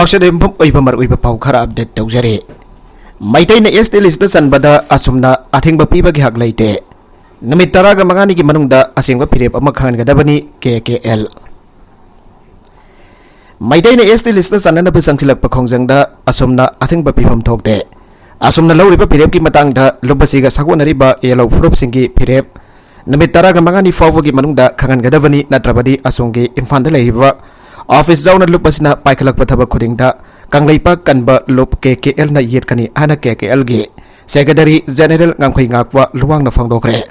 ꯂꯩꯕꯥꯛꯁꯤꯗ ꯌꯨꯝꯐꯝ ꯑꯣꯏꯕ ꯃꯔꯨꯑꯣꯏꯕ ꯄꯥꯎ ꯈꯔ ꯑꯞꯗꯦꯠ ꯇꯧꯖꯔꯤ꯫ ꯃꯩꯇꯩꯅ ꯑꯦꯁ ꯇꯤ ꯂꯤꯁꯇ ꯆꯟꯕꯗ ꯑꯁꯨꯝꯅ ꯑꯊꯤꯡꯕ ꯄꯤꯕꯒꯤ ꯍꯛ ꯂꯩꯇꯦ꯫ ꯅꯨꯃꯤꯠ 15ꯒꯤ ꯃꯅꯨꯡꯗ ꯑꯁꯦꯡꯕ ꯐꯤꯔꯦꯞ ꯑꯃ ꯈꯪꯍꯟꯒꯗꯕꯅꯤ KKL꯫ ꯃꯩꯇꯩꯅ ꯑꯦꯁ ꯇꯤ ꯂꯤꯁꯇ ꯆꯟꯅꯅꯕ ꯆꯪꯁꯤꯜꯂꯛꯄ ꯈꯣꯡꯖꯪꯗ ꯑꯁꯨꯝꯅ ꯑꯊꯤꯡꯕ ꯄꯤꯐꯝ ꯊꯣꯛꯇꯦ꯫ ꯑꯁꯨꯝꯅ ꯂꯧꯔꯤꯕ ꯐꯤꯔꯦꯞꯀꯤ ꯃꯇꯥꯡꯗ ꯂꯨꯞꯕꯁꯤꯒ ꯁꯥꯒꯣꯟꯅꯔꯤꯕ ꯌꯦꯜꯂꯧ ꯐꯨꯔꯨꯞꯁꯤꯡꯒꯤ ꯐꯤꯔꯦꯞ ꯅꯨꯃꯤꯠ 15ꯅꯤ ꯐꯥꯎꯕꯒꯤ ꯃꯅꯨꯡꯗ ꯈꯪꯍꯟꯒꯗꯕꯅꯤ, ꯅꯠꯇ꯭ꯔꯕꯗꯤ ꯑꯁꯣꯝꯒꯤ ꯏꯝꯐꯥꯜꯗ ꯂꯩꯔꯤꯕ ऑफिस जाऊन लुपसिना पाइखलक थबक खुदिंगदा कंगलैपा कनबा लुप KKL ना येतकनी हाना KKL गी सेक्रेटरी जनरल गांखोई गाकवा लुवांग न फंगदोखरे।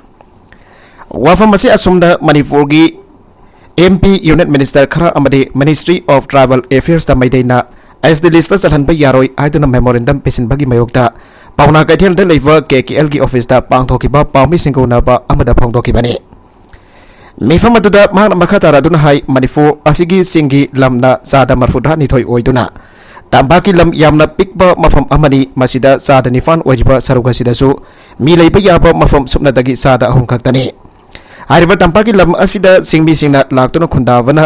वाफम असे असुमदा मणिपुर गी MP यूनिट मिनिस्टर खरा अमदे मिनिस्ट्री ऑफ ट्राइबल अफेयर्स दा मैदैना एस दी लिस्ट चलहनबा यारोय आइदुना मेमोरेंडम पिसिनबगी मयोक्ता पावना कैथेल दा लैवा KKL गी ऑफिस दा पांगथोकिबा पावमी सिंगौनाबा अमदा फंगदोकिबनी। मीफम अदुदा मांग मखातारा दुना हाई मणिपुर असिगी सिंगी लमना चादा मरफुदा निथोय ओइदुना तांबाकी लम यामना पिकबा मफम अमनी मसिदा चादा निफान ओइबा सरुगसिदासु मी लैबा याबा मफम सुपनादगी चादा अहुम खक्तनी। हारिबा तांबाकी लम असिदा सिंगमी सिंगना लाक्तुना खुंदावना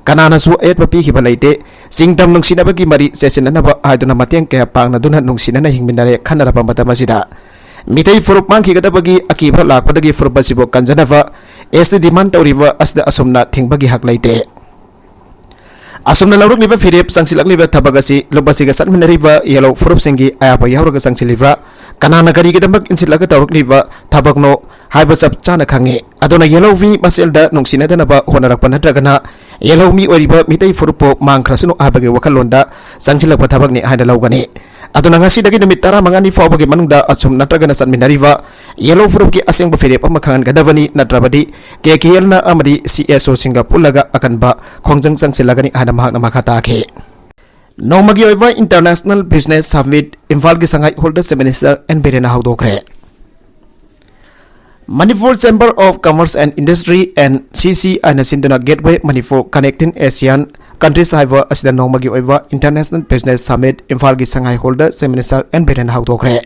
कनानासु एतबा पीखिबा लैते सिंगदम नुंसिनाबगी मरी सेसिननबा हाइदुना मतेंग कया पांगनादुना नुंसिनना हिंगमिनारे खनरबा मतमसिदा मितै फुरुप मांखिगदबगी अकीबा लाकपदगी फुरुपसिबो कंजनबा एस डिमांड तौरीबा असदा असुमना थिंगबगी हक लैते। असुमना लौरकलिबा फिरेप संगसिलकलिबा थबगसी लुबसिगा सनमिनरिबा येलो फुरुपसिंगी अयाबा यावरगा संगसिलिबा कनाना करिगदमक इनसिलगा तौरकलिबा थबगनो हाइबा सब चाना खंगे अदोना येलो वी मसेलदा नुंसिनदनबा होनरकपा नत्रगना येलो मी ओरिबा मितै फुरुपो मांगख्रसुनो आबगे वखलोंदा संगसिलकपा थबगनि हाइना लौगनी। अदुना ngasi dagi numit 15 fawbagi manungda asum natragana sanminariba yellow fruit ki aseng bafirep ama khangadavani natrabadi KKL na amadi CSO singa pulaga akanba khongjang changsilagani hana mahakna makhata ke nomagi oiba international business summit imphal gi sangai holder minister and berena hawdokre। Manipur Chamber of Commerce and Industry and CC ana sinduna gateway Manipur connecting ASEAN countries haiba asida nomagi oiba international business summit imphal gi sangai holder minister and berena hawdokre।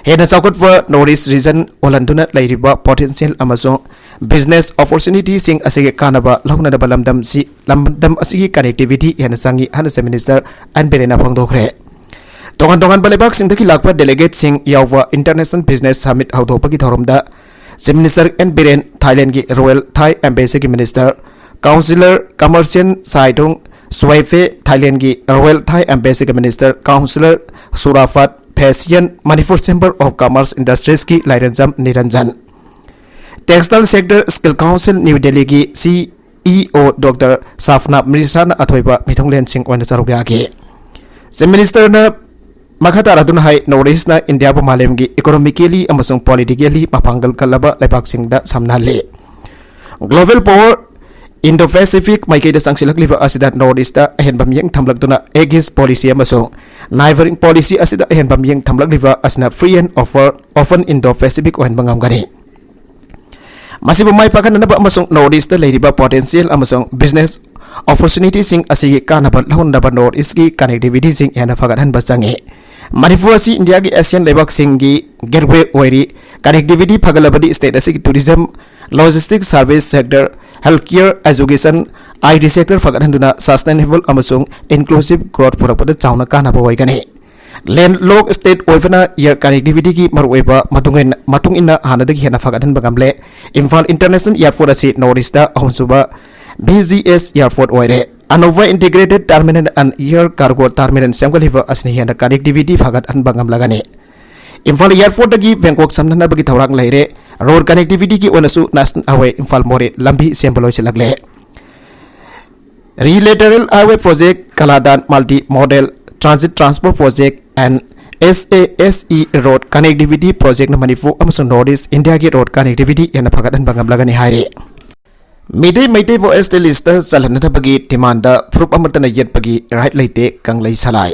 हेना चाउकटवा north east region ओलंदुना लैरिबा potential अमसों business opportunity सिंग असिगे कानबा लौनदबा लमदम असिगी कनेक्टिविटी हेना संगी हन मिनिस्टर एन बेरेना फंगदोखरे। तोगन तोगन बलेबाक सिंगदकी लाकपा डेलीगेट सिंग याववा इंटरनेशनल बिजनेस समिट हौदोपगी थौरमदा chief minister N Biren Thailand की रॉयल थाई एम्बेसी की मिनिस्टर काउंसिलर कमर्शियल साइडोंग स्वाइफे थाईलैंड की रॉयल थाई एम्बेसी के मिनिस्टर काउंसिलर सुराफत फैसियन Manipur chamber of commerce industries की Lairenjam Niranjan textile sector skill council new Delhi की CEO डॉक्टर साफना मिश्रा अथोइबा मिथुंगलेन सिंह ओइना चरुगागे। चीफ मिनिस्टर न मखातारादुन हाई नॉर्थ ईस्ट ना इंडिया बु मालेम की इकोनॉमिकली अमसुंग पॉलिटिकली मफांगल कलबा लेपाक सिंगदा समनाले ग्लोबल पावर इंडो पैसिफिक माइकेदा संगसिलकलिबा असिदा नॉर्थ ईस्ट अहेनबम यंग थमलकदुना एगिस पॉलिसी अमसुंग नाइबरिंग पॉलिसी असिदा अहेनबम यंग थमलकलिबा असना free and open Indo Pacific ओहनबा ngamgani मसिबु माइ पाखननबा अमसुंग नॉर्थ ईस्ट लेरिबा पोटेंशियल अमसुंग बिजनेस अपॉर्चुनिटी सिंग असिगी कानबा लहुनदबा नॉर्थ ईस्ट की कनेक्टिविटी सिंग हेना फगदहनबा संगे मणिपुर असि इंडिया की एशियन लेबाक सिंगी गेटवे ओइरी कनेक्टिविटी फगलबदी स्टेट असि tourism logistics service sector health care education IT sector फगदहनदुना सस्टेनेबल अमसुंग इंक्लूसिव ग्रोथ पुरकपद चाउना कानबा ओइगनी। लैंड लॉक स्टेट ओइफना एयर कनेक्टिविटी की मरुएबा मतुंग इन्ना हानदगी हेना फगदहनबा गमले इम्फाल इंटरनेशनल एयरपोर्ट असि नॉर्थ ईस्ट अहुंसुबा BGS एयरपोर्ट ओइरे अनोवा integrated terminal and air cargo terminal सेमगलिबा असनि हेना कनेक्टिविटी फगदहनबा गमलागनी। इम्फाल एयरपोर्ट की बैंकॉक समनबगी थौरांग लैरे रोड कनेक्टिविटी की ओनसु नेशनल हाईवे इम्फाल मोरे लंबी सेम्बलोइसलगले trilateral highway project Kaladan multi modal transit transport project and SASE road connectivity project Manipur अमसुंग नॉर्थ ईस्ट इंडिया की रोड कनेक्टिविटी हेना फगदहनबा गमलागनी हाइरे। मिदै बो एस लिस्ट चलहनबगी डिमांड प्रूफ अमतना येतपगी राइट लैते कंगलै सलाय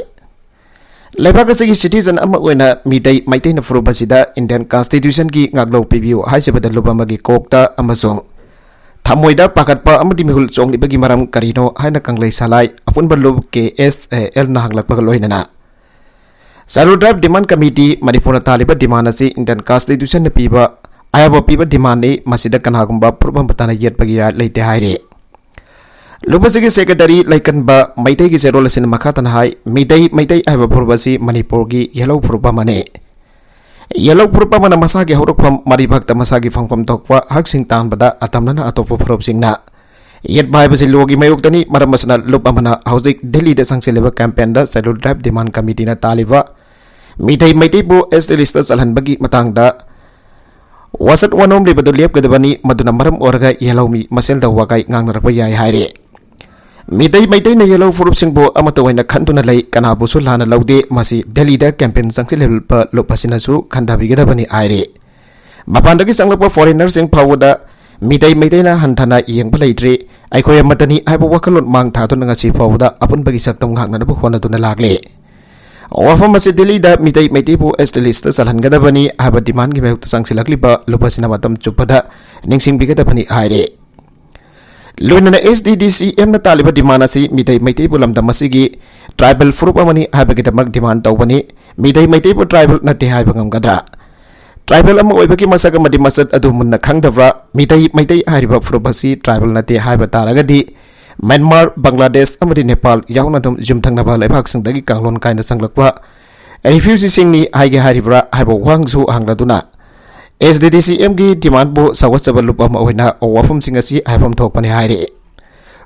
लेबाक असगी सिटीजन अमा ओइना मिदै फुरुबसिदा इंडियन कॉन्स्टिट्यूशन की ngaklo पिबियो हाइसेबदा लुबमगी कोकता अमसुंग थमोइदा पाकटपा अमदि मिहुल चोंगलिबगी मरम करिनो हाइना कंगलै सलाय अपुनबा लुब KSAL ना हंगलकपगा लोइनना सारुड्राइव डिमांड कमिटी मणिपुर तालिबा डिमांड असि इंडियन कॉन्स्टिट्यूशन पीबा आयाबो पीबा डिमांड ने मसिदा कनागुंबा प्रूफ अमतना येतपगी राइट लैते हाइरे। Lupasigi Secretary Laikanba Maitegi Zerol Sin Makatan Hai Maitei Ava Purbasi Manipurgi Yellow Purpamane Yellow Purpamana Masagi Horupam Maribakta Masagi Fangpam Tokwa Haksing Tan Bada Atamana Atopo Purbsingna Yet by Basilogi Mayuktani Maramasana Lupamana Housing Delhi the Sangsileva campaign the Salud Drive Demand Committee na Taliva Mitei Bu as the listas Alhan Bagi Matangda Wasat Wanom Libadoliap Gadabani Maduna Maram Orga Yellow Mi Maselda Wagai Ngangarapaya Haire Mitei na Yellow Furupsingbo Amatawina Kantuna Lay Kanabu Sulhana Laude Masi Delhi the campaign Sangsil Lupasinasu Kandabigadabani Aire Mapandagi Sanglapa foreigners in Pawada Mitei na Hantana Yang Palatri Aikoya Matani Iba Wakalot Mang Tatunanga Pawada upon Bagisaktam Hangana Honatuna Lagle Wafam Masi Delhi the Mitei Bu as the list Salan Gadabani have a demand given to Sangsilakliba Lupasinamatam Chupada Ningsing Bigadabani Aire Lunana SDDCM na Taliba Dimanasi Mitei Bulam Damasigi Tribal Furupamani Habagitamag demand Tawani Mitei Bu Tribal Nati Habangam Gadra Tribal Amoibaki Masaka Madimasat Adumun na Kangdavra Mitei Hariba Furupasi Tribal Nati Habataragadi Myanmar, Bangladesh, Amadi Nepal, Yaunadum Jumtang Nabal Lepaksang Dagi Kanglon kind of Sanglakwa refusing ni Haige Haribra Habo Wangzu Hangladuna SDDCMG demand bo Sawasaba Lupam Owena or Wafum Singasi Habam Topani Haire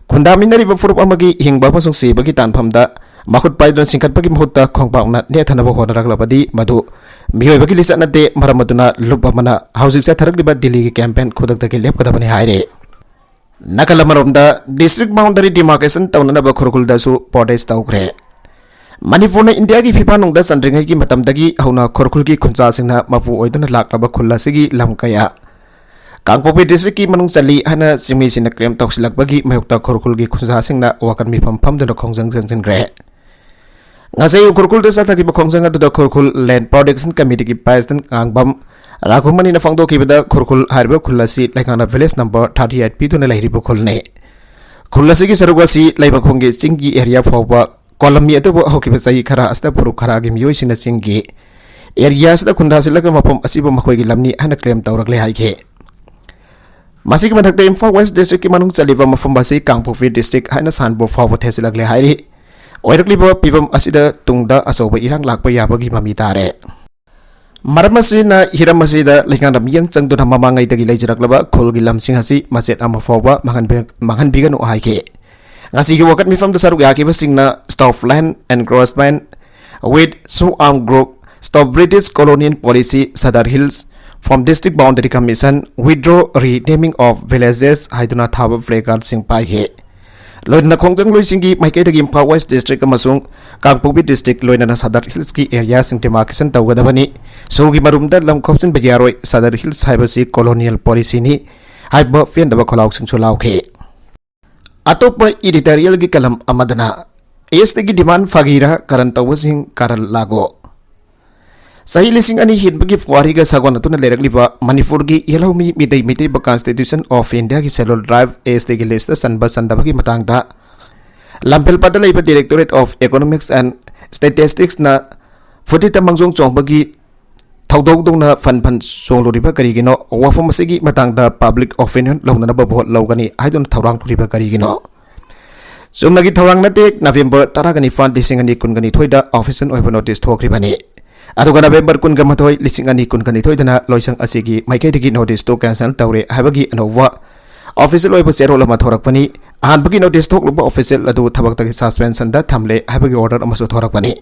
Kundamina River Furupamagi Hing Babasung Sebagi Tanpamda Makut Paidon Singkat Pagi Muta Kongpamna Netanabo Honaglabadi Madu Mio Bagilisana de Maramaduna Lupamana Housing Sataragba Dili campaign Kudak the Lepkadabani Haire Nakalamaronda district boundary demarcation taunanaba khorkuldasu podes taukre Manipur India ki fipanungda sandringai ki matamdagi hauna khorkul ki khuncha singna mapu oiduna laklaba khulla sigi lamkaya Kangpopi district ki manung chali hana simi sina claim toksilakbagi mayukta khorkul ki khuncha singna wakan mi phampham dana khongjang jangre Ngasai khorkul da sathaki ba khongjang adu da khorkul land protection committee ki president angbam Raghumani na fangdo kibada khurkhul harba khullasi laikana village number 38 pituna lairibu khulne khullasi ki sarugasi laiba khonge chingi area phawba kolami atu hokiba sai khara asta puru khara gi miyoi sina chingi areas da khunda silaka mapam asiba makhoi gi lamni hana claim tawrakle haike masik mathakte Imphal West district ki manung chaliba mafam basi Kangpopi district hana sanbo phawba thesilakle hairi oirakliba pibam asida tungda asoba irang lakpa yabagi mami tare Maramasina Hiramasida Likandam Yang Chang to Mamangai the Gilajaklaba, Kolgilam Singasi, Maset Amafoba, Mahan Bigan Ohaike. Nasi you walk at me from the Sarugaki Singna, Stop Land and Grossman with So Arm Group, Stop British Colonial Policy, Sadar Hills, from District Boundary Commission, withdraw renaming of villages, Haiduna Tower Flagard Sing Pai. Loina Kongang Luisingi, my Kata Imphal West District Amasung, Kangpopi District, Loina Sadar Hills ki area sing demarcation Tawadabani, so Gimarumda Lam Kopsin Bajaroi, Sadar Hills Hibasi Colonial Policy ni, Hyper Fiendaba Kolauxing Sulauke. Atopa editorial Gikalam Amadana, Estegi demand Fagira, Karantawasing Karal Lago. Sahi lising ani hit bagi Wariga Sagonatuna Lerakliba, Manipurgi, Yellow Me, Mitei Constitution of India, Cellular Drive, Estegi List, Sanba Sandabagi Matangda. Lampel Padalaiba Directorate of Economics and Statistics na Futita Mangzong Chongbagi Taudong na Fanpan Solo Riba Karigino, Wafam Sigi Matangda Public Opinion, Lona Babot Logani, I don't Taurang Riba Karigino. So Nagi Taurang Natek, November, Taragani Fund, Lisingani Kungani Toida, Office and Open Notice Talk Ribani. Aduga November kun gamatoi lisingani kun kanitoi dana loisang asigi maiketigi notice to cancel taure habagi anova official oiba zero lama thorakpani ahanbagi notice to luba official adu thabak suspension da thamle habagi order amasu thorakpani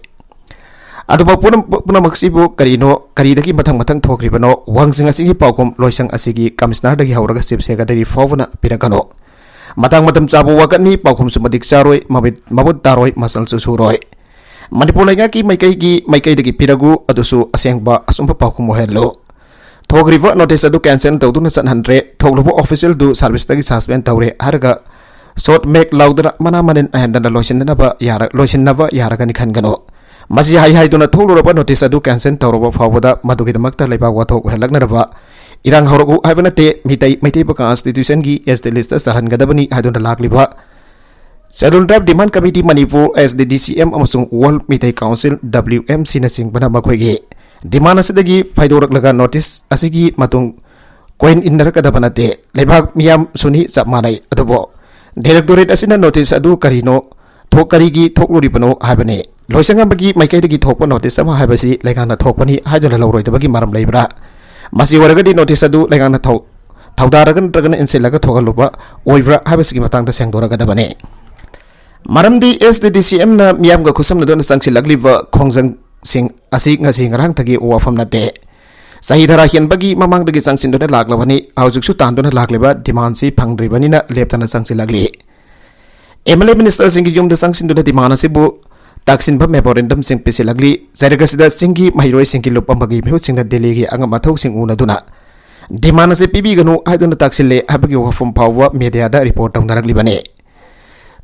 aduba punam maksibu karino karidagi mathang thokribano wangsing asigi paukom loisang asigi commissioner dagi hauraga chief secretary fawna pirakano matang matam chabu wakani paukom sumadik charoi mabut taroi masal susuroi Manipur ki Maikai dagi Piragu adusu asengba asumpa paukum mohelo. Thogriva notice adu cancel tawduna sanhandre thoglubo official du service dagi suspend tawre harga short make laudra mana manen ahendana loisinaba yaraga nikhan gano. Masi hai duna thogluba notice adu cancel tawroba fawada madugidamakta leiba wathok helaknaraba irang horogu haibnate mitai constitution gi este list saran gadabani haduna lakliba Cellular Drive Demand Committee Manipur as the DCM amasung World Mitai Council WMC na sing bana makhoi demand asidagi faidorak laga notice asigi matung coin inner kada banate lebak miyam suni sapmanai adobo Directorate asina notice adu karino karigi thokluribano habane loisangambagi maikaidagi thokpa notice ama habasi lengana thokpani hajala lawroidabagi maram leibra masi waragadi notice adu lengana thawdaragan tragana insilaga thogaluba oibra habasi matangda sengdoragadabane maramdi SDDCM na miyamga khusamna dona sangsilagliba khongjang sing asi ngasi ngarang thagi wafam nate sahidara hianbagi mamangdagi sangsindona laglabani haujuksu tandona lagleba demand si phangdribani na leptana sangsilagli MLA Minister Singh Yumda Sangsin Duna Dimana Sibu Taksin Ba Memorandum Sing Pisilagli Zaragasida Singhi Mahiroi Singhi Lupambagi Mihu Sing Delegi Angamathau Sing Una Duna Dimana Se Pibi Ganu Haiduna Taksile Habagi Wafum Pawa Media da report on Daragli Bane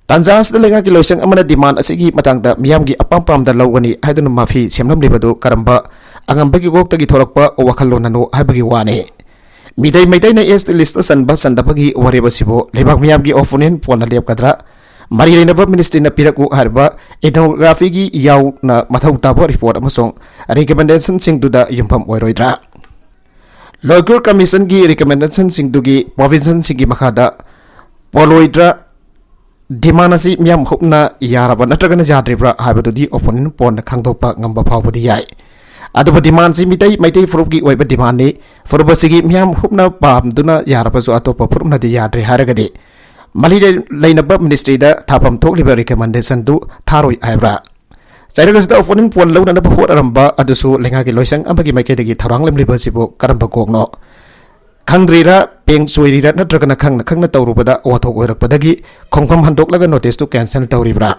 Tanzas the Lenga Kilosang Amana Demand Asigi Matangda Miamgi Apampam da Lawani Haiduna Mafi Semnam Libadu Karamba Angambagi Wokta Gitorokpa Wakalonano Habagi Wane Midai Maidana is the list Sanba Sandapagi Wareba Sibo Lebak Miamgi Opponent Pona Kadra Mari Renaba Ministry na Piraku Harba Ethnography gi yaw na mathau tabo report amasong recommendation sing duda yumpam oiroidra Local Commission gi recommendation sing dugi provision sing gi makada poloidra dimanasi miyam hupna yaraba natragana jadribra habadudi opponent pon khangdopa ngamba phawbudi yai aduba demand si mitai maitai furup gi oiba demand ni furuba sigi miyam hupna pam duna yaraba so atopa furumna di yadri haragadi Mali lainaba ministry da thapam thokliba recommendation du tharoi aibra Sairagas da opponent pon launa na bahot aramba adusu lenga gi loisang ambagi maikadagi tharang lemliba sibo karamba kokno khangdrira peng soirira natragana khangna tawrubada wathok oirakpadagi khongpham handoklaga notice to cancel tawribra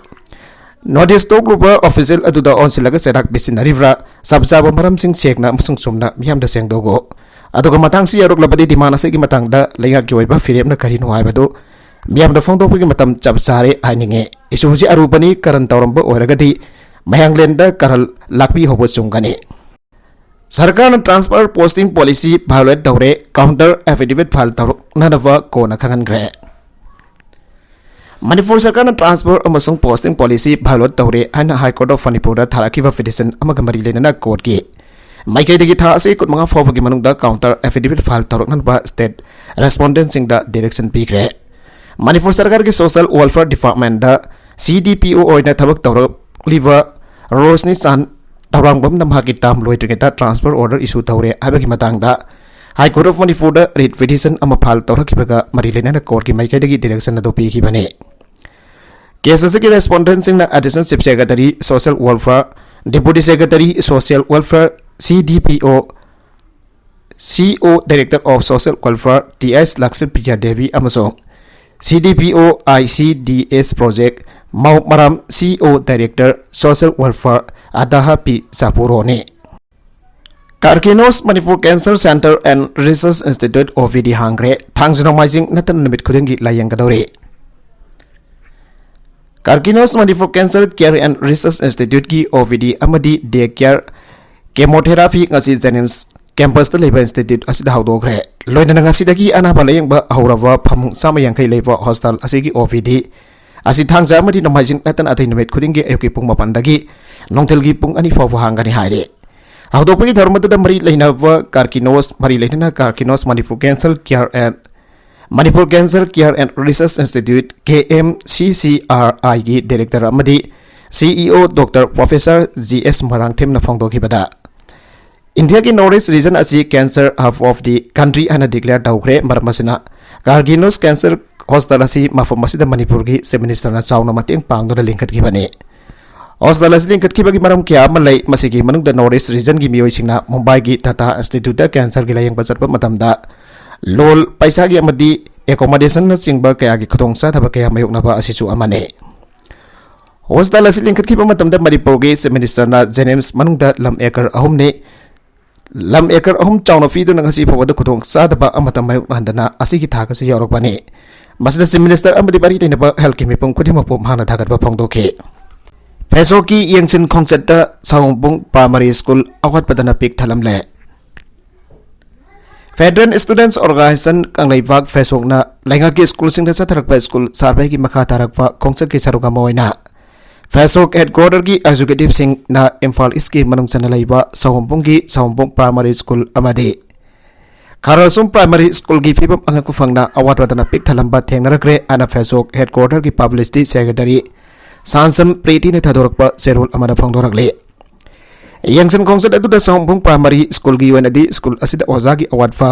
Notice tokluba official aduda onsilaga serak bisinaribra sabsaba maram sing chekna amasung somna miyamda sengdogo aduga matang si yaroklabadi dimana segi matangda lenga gi oiba firemna karino aibadu Miyam da phongdokpagi matam chap sare aininge isuji arubani karan tawramba oiragadi mayanglen da karal lakpi hobo chungani Sarkar na transfer posting policy violate tawre counter affidavit file tawruk nanava kona khangan gre Manipur Sarkar na transfer amasung posting policy violate tawre ana High Court of Manipur da tharakiba petition amaga mari lenana court gi Maikaidagi tha ase kut manga phobagi manungda counter affidavit file tawruk nanba state respondent sing da direction pigre Manipur Sarkar ki Social Welfare Department da CDPO oina thabak tawrab liva Rosni Chan Tarangbam namhaki tam loitrigeta transfer order issue tawre habagi matangda High Court of Manipur da writ petition ama phal tawrakibaga marilena na court ki maikaidagi direction ado pi khibane Case ase ki respondent sing na Additional Chief Secretary Social Welfare Deputy Secretary Social Welfare CDPO CO Director of Social Welfare TS Lakshmi Priya Devi amasong CDPO ICDS Project Mau Maram CO Director Social Welfare Adaha P. Sapurone Karkinos Manipur Cancer Center and Research Institute OVD Hangre Thangzinomizing Natan Namit Kudengi Layangadore Karkinos Manipur Cancer Care and Research Institute ki OVD Amadi Day Care Chemotherapy ngasi Jennings Campus the Labor Institute asida hawdogre loina ngasidagi anaba layengba hawrava phamung samayangkai leba hostel asigi OPD asi thangja amadi namajin natan atai numet khudingi ayuki pung mapandagi nongtelgi pung ani fawa hangani haire hawdopagi dharmada mari lainaba Karkinos mari lainana Karkinos Manipur Cancer Care and Research Institute KMCCRI gi director amadi CEO Dr. Professor GS Marangthem na phongdoki bada India ki Northeast region asi cancer hub of the country ana declare daukre marmasina Karkinos Cancer Hospital asi mafamasida Manipur gi minister na chauna mateng pangdo na lingkat gi bane Hospital asi lingkat gi bagi maram kya malai masigi manung da Northeast region gi miyoi singna Mumbai gi Tata Institute da cancer gi layang bazat matamda lol paisa gi amadi accommodation na singba kaya gi khotong sa thaba kaya mayok na ba asisu amane Hospital asi lingkat gi matamda Manipur gi minister na James manung da lam acre ahum ne Lam ekar ahum chawna fi du nangasi phawada khudong sadaba amata mayuk handana asigi thaga se yorok bani masda si minister amadi bari tenaba health ki mipum khudima pom hana thagat ba phongdoke Fesoki yengsin khongchatta Saungbung Primary School awat padana pik thalamle Federal Students Organization Kanglaiwak Fesokna Lainga ki school singda satharakpa school sarbai ki makha tarakpa khongchat ki saruga moina Fesok headquarter ki executive sing na Imphal East ki manung chana laiba Saungbung Primary School amadi Kharosum Primary School gi fibam angaku fangna awat watana pik thalamba thengnarakre ana Facebook headquarter gi publicity secretary Sansam Preti ne thadorokpa serul amada phangdorakle Yangsan Kongsat adu da Songbong Primary School gi wenadi school asida oza gi award fa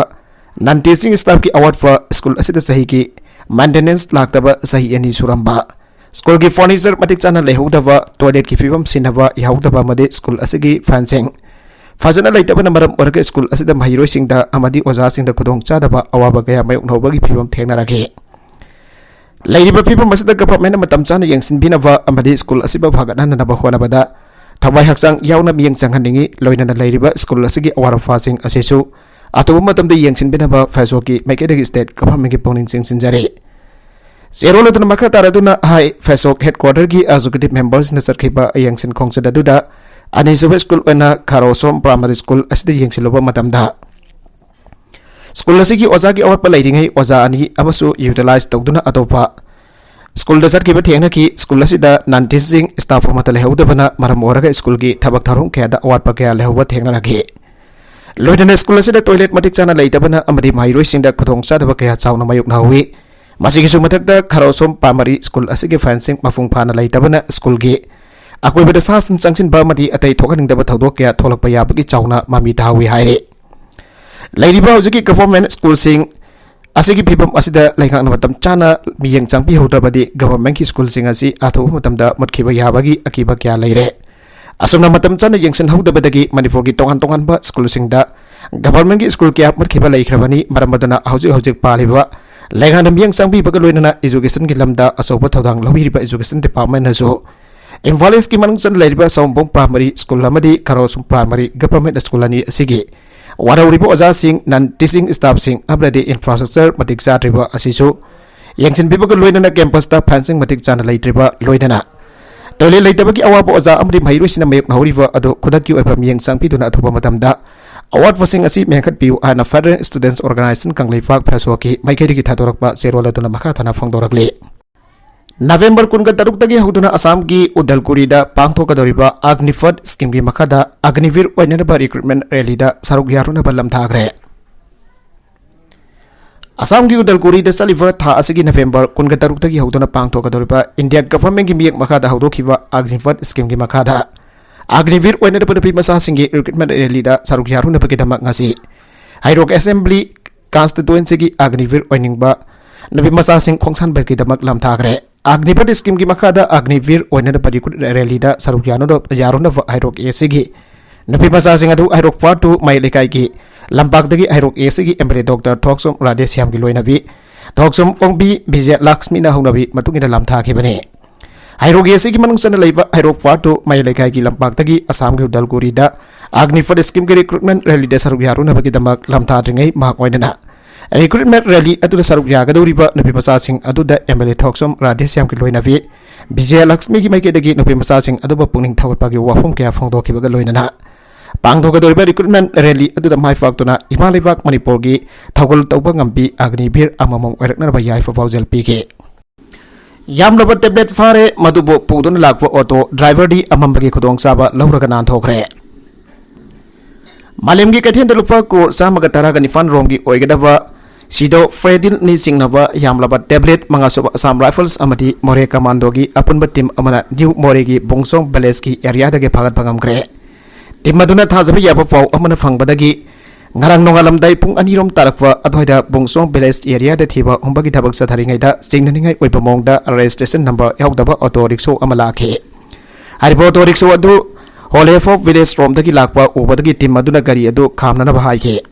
non teaching staff gi award fa school asida sahi gi maintenance laktaba sahi ani suramba school gi furniture matik chana lehudaba toilet ki fibam sinaba yaudaba made school asigi fencing Fazana laitaba namaram orga school asida mahiroi singda amadi oza singda khudong chadaba awaba gaya mayok nobagi fibam thengnarage Lairiba fibam asida government matam chana yangsin binaba amadi school asiba bhagatna naba honabada Thabai haksang yauna miyang changhaningi loinana lairiba school asigi awara fasing asesu atuba matamda yangsin binaba fasoki maikedagi state government gi pawning singsinjare Zerolatuna makha taraduna hai fasok headquarter gi executive members na sarkhiba yangsin khongsada duda Anisube school ena Kharosom Primary School asida yengsiloba matamda School asigi oza gi awat palairingai oza ani amasu utilize tawduna atopa School da sarkiba thengna ki school asida non teaching staff mata lehodabana maram oraga school gi thabak tharung kya da awat pa kya lehoba thengna rage Loidana school asida toilet matik chana leitabana amadi mairoi singda khudong chadaba kya chawna mayuk nawi masigi su matakda Kharosom Primary School asigi fencing mafung phana leitabana school gi Akoi beda sasan changsin ba mati atai thokaning da thodok kya tholak pa yabagi chawna mami tawi haire Lairiba hojiki government school sing asigi phibam asida laingak na matam chana miyang changpi hodrabadi government ki school sing asi atho matam da matkhiba yabagi akiba kya leire asumna matam chana yengsan hodabadagi manipur gi tongan ba school sing da government ki school kya matkhiba leikhrabani maramadana hojik paliba laingak na miyang changpi baga loinana education ki lamda asoba thodang lobiriba education department haso Invalis ki manungsan lairiba Songbong Primary School amadi Kharosom Primary Government School ani asigi warauribo oza sing non teaching staff sing abradi infrastructure matik chatriba asisu yangsin bibaga loinana campus ta fencing matik chana leitriba loinana toilet leitabagi awabo oza amri mairosina mayok nauriba ado khudaki oiba miyang sangpiduna athoba matamda award wasing asi mengkhat piu ana Federal Students Organization kanglaipak phaswaki maikeri ki thadorakpa zerolatuna makha thana phangdorakle November kunga taruk tagi hauduna Assam ki Udalguri da pangthokadoriba Agnifat scheme gi makada Agnivir oinaba recruitment rally da saruk yaruna balam thagre Assam ki Udalguri da saliva tha asigi November kunga taruk tagi hauduna pangthokadoriba India government ki miyak makada haudokhiba Agnifat scheme gi makada Agnivir oinaba pi masa singi recruitment rally da saruk yaruna bagidama ngasi Hairok Assembly constituency gi Agnivir oiningba nabi masa sing khongsan bagidama lam thagre Agnipat scheme ki makada Agnivir oinana parikut rally da saruk yarona Hairok Asigi nabi masa sing adu Hairok Patu mai lekai ki lampak dagi Hairok Asigi emre Dr. Thoksom Radhesyam ki loinabi Thoksom ongbi Vijay Lakshmi na hunabi matungina lam thaki bane Hairok Asigi manungsana leiba Hairok Patu mai lekai ki lampak dagi Assam ki Udalguri da Agnipat scheme ki recruitment rally da saruk yarona bagi damak lam thadringai mak oinana Recruitment rally adu saruk yagadoriba nabi masa sing adu da MLA Thoksom Radhesyam ki loinabi Vijay Lakshmi ki maikedagi nabi masa sing adu ba pungning thawatpagi wafum kya phangdokhibaga loinana pangthokadoriba recruitment rally adu da mai faktuna Himalaya Manipur gi thawgol tawba ngambi Agnivir amamong oirakna ba yai fa baujal pike yamlaba tablet fare madubo pudun lakwa auto driver di amambagi khudong saba lawraga nan thokre Malemgi kathen lupa crore samaga taraga nifan romgi oigadaba Sido Fredil ni singnaba yamlaba tablet mangasoba Assam Rifles amati More Commando gi apunba team amana New More gi Bongsong Bales ki area dage phagat phangamkre team maduna thajabi yaba pau amana phangbadagi ngarang nongalamdai pung anirom tarakwa adhoida Bongsong Bales area da thiba umbagi thabak satharingai da singnaningai oiba mongda registration number yaudaba auto rickshaw amala khe haribo auto rickshaw adu Holefo village from dagi lakwa ubadagi team maduna gari adu khamnana bahai khe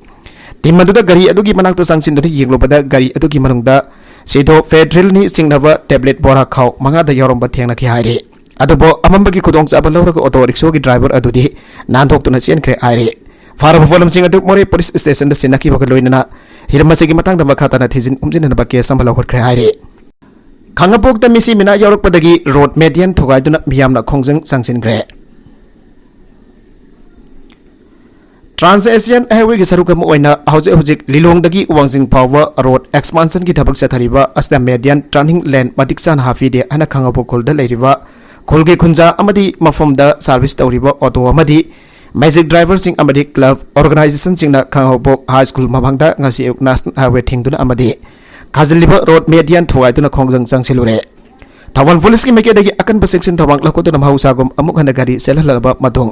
team maduna gari adu gi manakta sangsin dori yenglobada gari adu gi manungda Sido Federal ni singnaba tablet bora khaw manga da yoromba thengna ki haire adubo amambagi khudong chaba lawraga auto rickshaw gi driver adu di nanthok tuna chen kre aire faraba folam sing adu More police station da sinaki baga loinana hirmasigi matang da makha tana thijin umjina ba case sambala hot kre aire khangapok ta misi mina yorok padagi road median thogai duna miyamna khongjang sangsin kre Trans-Asian Highway ki sarukam oina hojik Lilong dagi Wangjing Power Road expansion ki thabak sathariba asda median turning lane matiksan hafi de ana khangapok khol da leiriba kholge khunja amadi mafom da service tawriba auto amadi Magic driver sing amadi club organization singna khangobok high school mamangda ngasi national highway thingduna amadi khaziliba road median thuaituna khongjang changsilure Tawan police ki meke dagi akan section thawang lakotuna mahusagum amuk hana gari selhalaba matung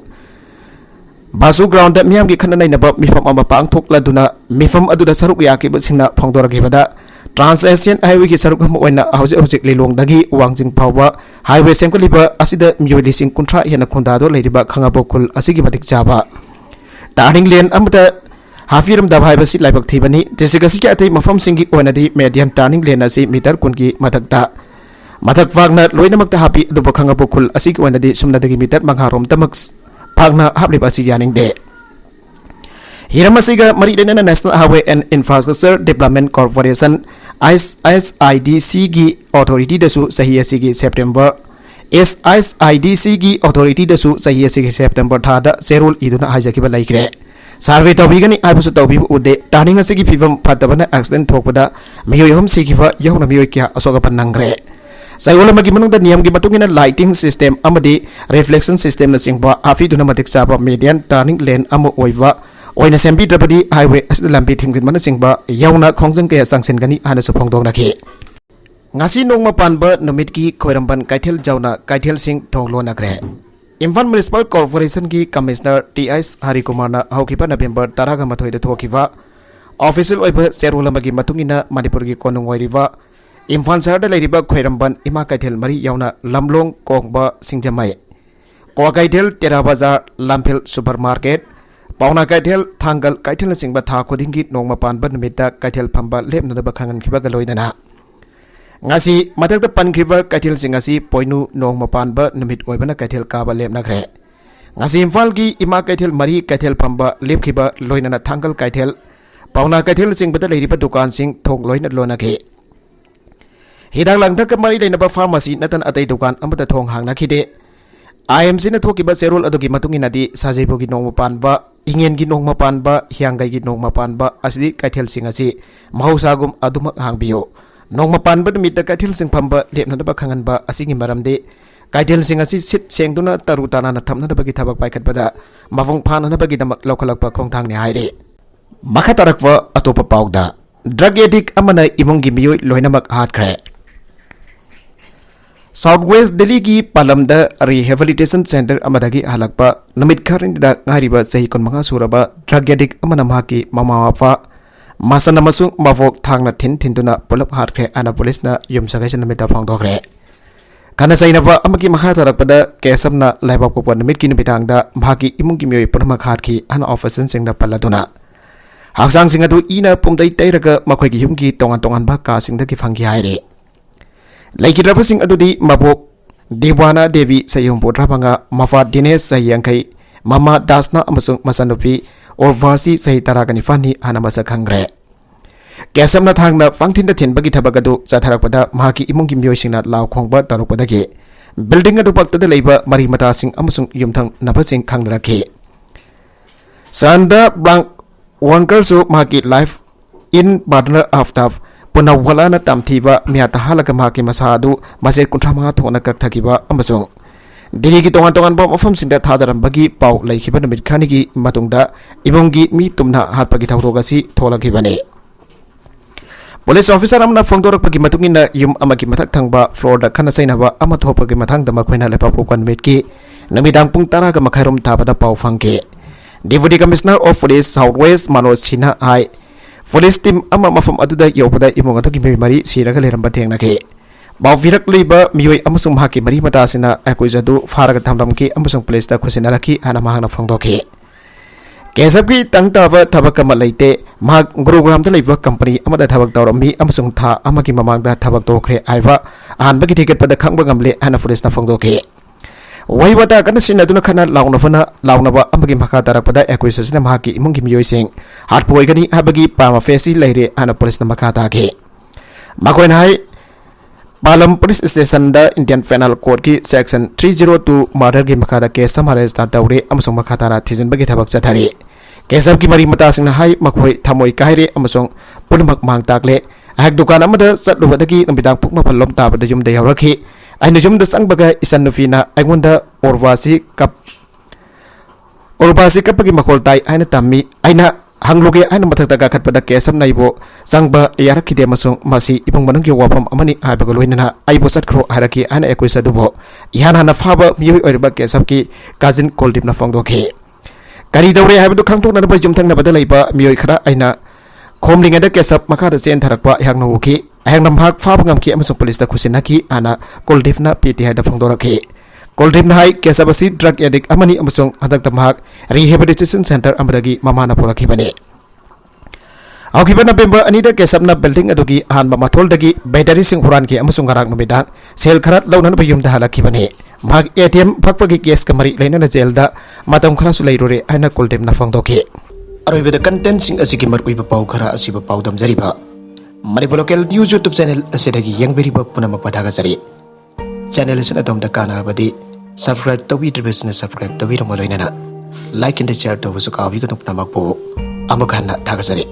Basu ground da miyam gi khana nainaba mifam ama pang thokla duna mifam aduda saruk yaki basingna phongdoragi bada Trans-Asian Highway ki saruk hamu oina hauzik lilong dagi wangjing phawa highway semkaliba asida miyoi lising kuntra hena khondado leiriba khangabokul asigi matik chaba Turning lane amata hafiram da bhai basi laibak thibani desigasi ki atai mafam singi oinadi median turning lane asi meter kunki matakta Matak wagna loina makta hapi aduba khangabokul asigi oinadi sumna dagi meter mangharom tamak phagna hablib asi yaning de Hiramasiga Maridana National Highway and Infrastructure Development Corporation SIDC gi authority dasu sahiya gi September SIDC gi authority dasu sahiya gi September thada serol iduna hajakiba laikre survey tawbigani aibusu tawbi ude turning asigi fivam phatabana accident thokpada miyoi hom sigiba yawna miyoi kya asoga panangre Sayola magi manungda niyam gi matungina lighting system amadi reflection system na singba afi duna matik saba median turning lane amu oiwa Oina sembi drapadi highway asda lambi thingin mana singba yauna khongjang ke sangsen gani hana supong dong nakhi ngasi nongma panba numit ki khoiramban kaithel jauna kaithel sing thonglo nakre Imphal Municipal Corporation ki Commissioner TS Harikumar na haukiba November 13 da thokiba official oiba serula magi matungina Manipur gi konung oiriba Imphal Sahar da leiriba khoiramban ima kaithel mari yauna lamlong kongba singjamai ko kaithel Tera Bazar Lamphel Supermarket Pauna kaithel thangal kaithel singba tha khodingi nongma panba numita kaithel phamba lepna ba khangan khiba galoidana ngasi matakta pankriba kaithel singasi poinu nongma panba numit oibana kaithel kaba lepna gre ngasi Imphal gi ima kaithel mari kaithel phamba lepkhiba loinana thangal kaithel pauna kaithel singbada leiriba dukan sing thong loina lona ge hidang langda ka mari leinaba pharmacy natan atai dukan amata thong hangna khide IMC na thokiba serol adugi matungina di sajaibogi nongma panba ingen gi nongma panba hiangai gi nongma panba asdi kaithel singasi mahusagum aduma hangbiyo nongma panba mita kaithel sing phamba lepna ba khangan ba asingi maramde kaithel singasi sit sengduna taru tana na thamna bagi thabak paikhat bada mafung phana na bagi damak lokhalakpa khongthang ne haire makha tarakwa atopa pauda drug addict amana imungi miyoi loinamak hatkre Southwest Delhi ki Palamda Rehabilitation Center amadagi halakpa namit kharinda ngariba sahi kon manga suraba drug addict amana mahaki mama wafa masana masung mavok thangna thinduna pulap harkhe ana police na yumsagai namita phangdokre kana sainaba amaki makha tarakpada kesamna laibak ko namit ki nibitangda mahaki imungi miyoi purma khatki ana officer singna paladuna haksang singadu ina pumdai tairaga makhoi gi humgi tongan ba ka singda ki phanggi haire Lagi drapa sing adudi mabok Dewana Devi sayung putra panga Mafa Dinesh sayangkai Mama Dasna amasung masanupi Orvasi sayi taragani fani hana masa kangre Kesam na thangna fangtin da tin bagi thabagadu satharak pada mahaki imungi miyoi singna law khongba taruk pada ge building adu pakta da leiba mari mata sing amasung yumthang napa sing khangra ke Sanda Blank Wanker su mahaki life in partner after Punawala na tamthiba miyata halaga mahaki masadu maset kuntra mga thona kaktakiba amasung Dili ki tongan ba mafam sinda thadaram bagi pau laikhiba namit khani gi matungda ibongi mi tumna hatpagi thawrogasi tholakibane Police officer amna phongdorak pagi matungina yum amagi mathak thangba floor da khana sainaba ama thopagi mathangda makhoina lepa pokwan metki namidang pung 10 ga makhairom thabada pau phangke Deputy Commissioner of Police Southwest Manoj Sinha ai Police team ama mafam aduda yopada imong ataki mari siraga leramba thengna ke baw virak liba miyoi amasung mahaki mari mata sina akuizadu faraga thamdam ki amasung police da khosina rakhi ana mahana phangdoke kesab ki tangtaba thabak ma leite mahak gurugram da leiba company amada thabak tawrambi amasung tha amaki mamangda thabak tokre aiba anba ki ticket pada khangba ngamle ana police na phangdoke Waibata kana sinaduna khana launa ba amagi makha tarakpada acquisition mahaki imungi miyoi sing hatpoi gani habagi pama fesi leire ana police na makha ta ge makoin hai Palam Police Station da Indian Penal Code ki section 302 murder gi makha da case samare start tawre amasung makha tara thizin bagi thabak chathari kesab ki mari mata singna hai makhoi thamoi kaire amasung punmak mang takle hak dukan amada satubadagi nambidang pukma phalom tabada yum da yawrakhi Aina jum da sang baga isan nufina aigonda orwasi kap Urupasi kapagi makol tai aina tammi aina hangluge aina mathakta ga khatpada kesam naibo sangba yarakide masung masi ipung manung yo wapam amani haibaga loinana aibo satkhro haraki aina ekoisa dubo yana na faba miwi oriba kesam ki kazin koldip na fongdoke kari dawre haibadu khangtok na ba jumthang na badalai ba miwi khara aina khomlinga da kesap makada chen tharakpa yang no ki ayang namhak faba ngam ki amasung police da khusinaki ana koldip na piti haida fongdoraki Koldip na hai kesap asi drug addict amani amasung hadak tamhak rehabilitation center amadagi mamana puraki bane Aukiba November anida kesap na building adugi han mamathol dagi battery sing huran ki amasung garak numida sel kharat launan bayum da halaki bane mag ATM phakpagi case kamari leina na jail da matam khara su leirore aina koldip na fangdoki aroibe da content sing asiki marui ba pau khara asiba pau dam jariba Manipur local news YouTube channel asidagi yang beri ba punamak padaga jari channel is adom da kana badi subscribe tawi business subscribe tawi romoloina like and share tawi su kawi ko namak po amakana thagajari